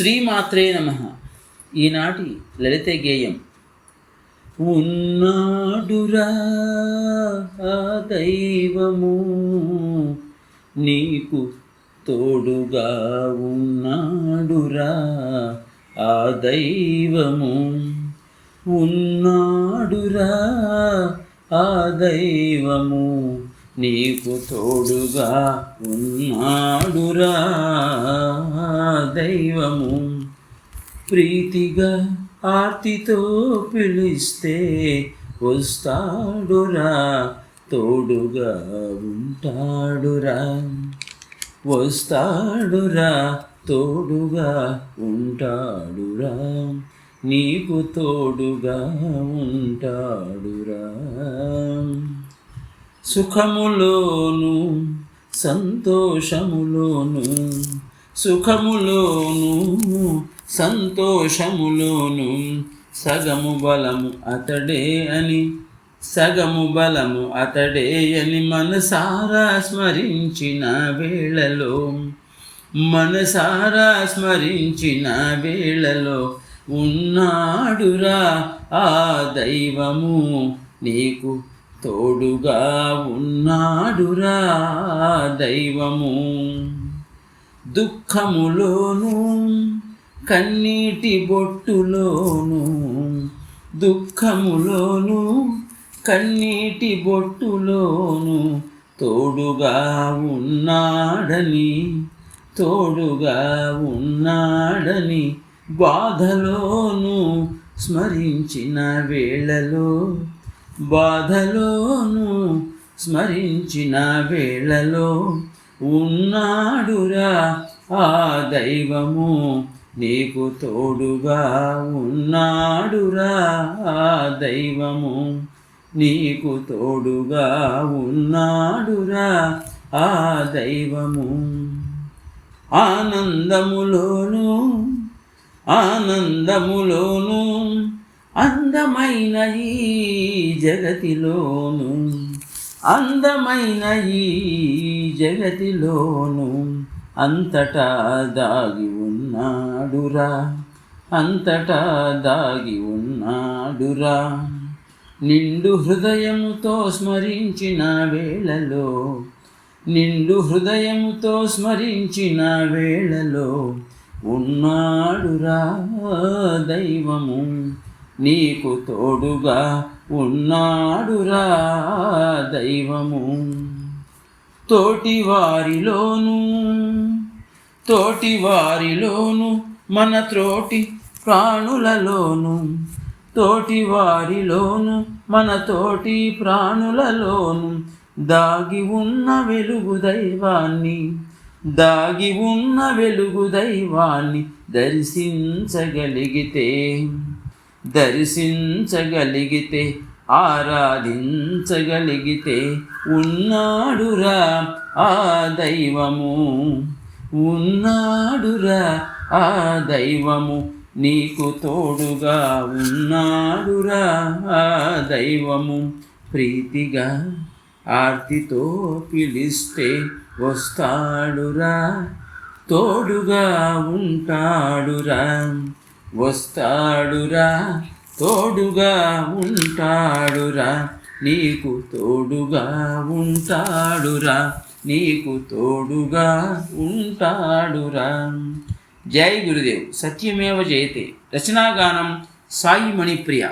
శ్రీమాత్రే నమః. ఈనాటి లలిత గేయం. ఉన్నాడురా దైవము నీకు తోడుగా, ఉన్నాడురా ఆ దైవము, ఉన్నాడురా ఆ దైవము నీకు తోడుగా, ఉన్నాడురా దైవము. ప్రీతిగా ఆర్తితో పిలిస్తే వస్తాడురా, తోడుగా ఉంటాడురా, వస్తాడురా తోడుగా ఉంటాడురా, నీకు తోడుగా ఉంటాడురా. సుఖములోను సంతోషములోను, సుఖములోను సంతోషములోను సగము బలము అతడే అని, సగము బలము అతడే అని మనసారా స్మరించిన వేళలో, మనసారా స్మరించిన వేళలో ఉన్నాడురా ఆ దైవము నీకు తోడుగా, ఉన్నాడురా దైవము. దుఃఖములోను కన్నీటి బొట్టులోను, దుఃఖములోను కన్నీటి బొట్టులోను తోడుగా ఉన్నాడని, తోడుగా ఉన్నాడని బాధలోను స్మరించిన వేళలో, బాధలోను స్మరించిన వేళలో ఉన్నాడురా ఆ దైవము నీకు తోడుగా, ఉన్నాడురా ఆ దైవము నీకు తోడుగా, ఉన్నాడురా ఆ దైవము. ఆనందములోను ఆనందములోను అందమైన ఈ జగతిలోను, అందమైన ఈ జగతిలోను అంతటా దాగి ఉన్నాడురా, అంతటా దాగి ఉన్నాడురా. నిండు హృదయముతో స్మరించిన వేళలో, నిండు హృదయముతో స్మరించిన వేళలో ఉన్నాడురా దైవము నీకు తోడుగా, ఉన్నాడురా దైవము. తోటివారిలోను, తోటివారిలోను మన త్రోటి ప్రాణులలోను, తోటివారిలోను మన తోటి ప్రాణులలోను దాగి ఉన్న వెలుగు దైవాన్ని, దాగి ఉన్న వెలుగు దైవాన్ని దర్శించగలిగితే, దర్శించగలిగితే ఆరాధించగలిగితే ఉన్నాడురా ఆ దైవము, ఉన్నాడురా ఆ దైవము నీకు తోడుగా, ఉన్నాడురా ఆ దైవము. ప్రీతిగా ఆర్తితో పిలిస్తే వస్తాడురా, తోడుగా ఉంటాడురా, వస్తాడురా తోడుగా ఉంటాడురా, నీకు తోడుగా ఉంటాడురా, నీకు తోడుగా ఉంటాడురా. జై గురుదేవ్. సత్యమేవ జయతే. రచనాగానం సాయి మణిప్రియ.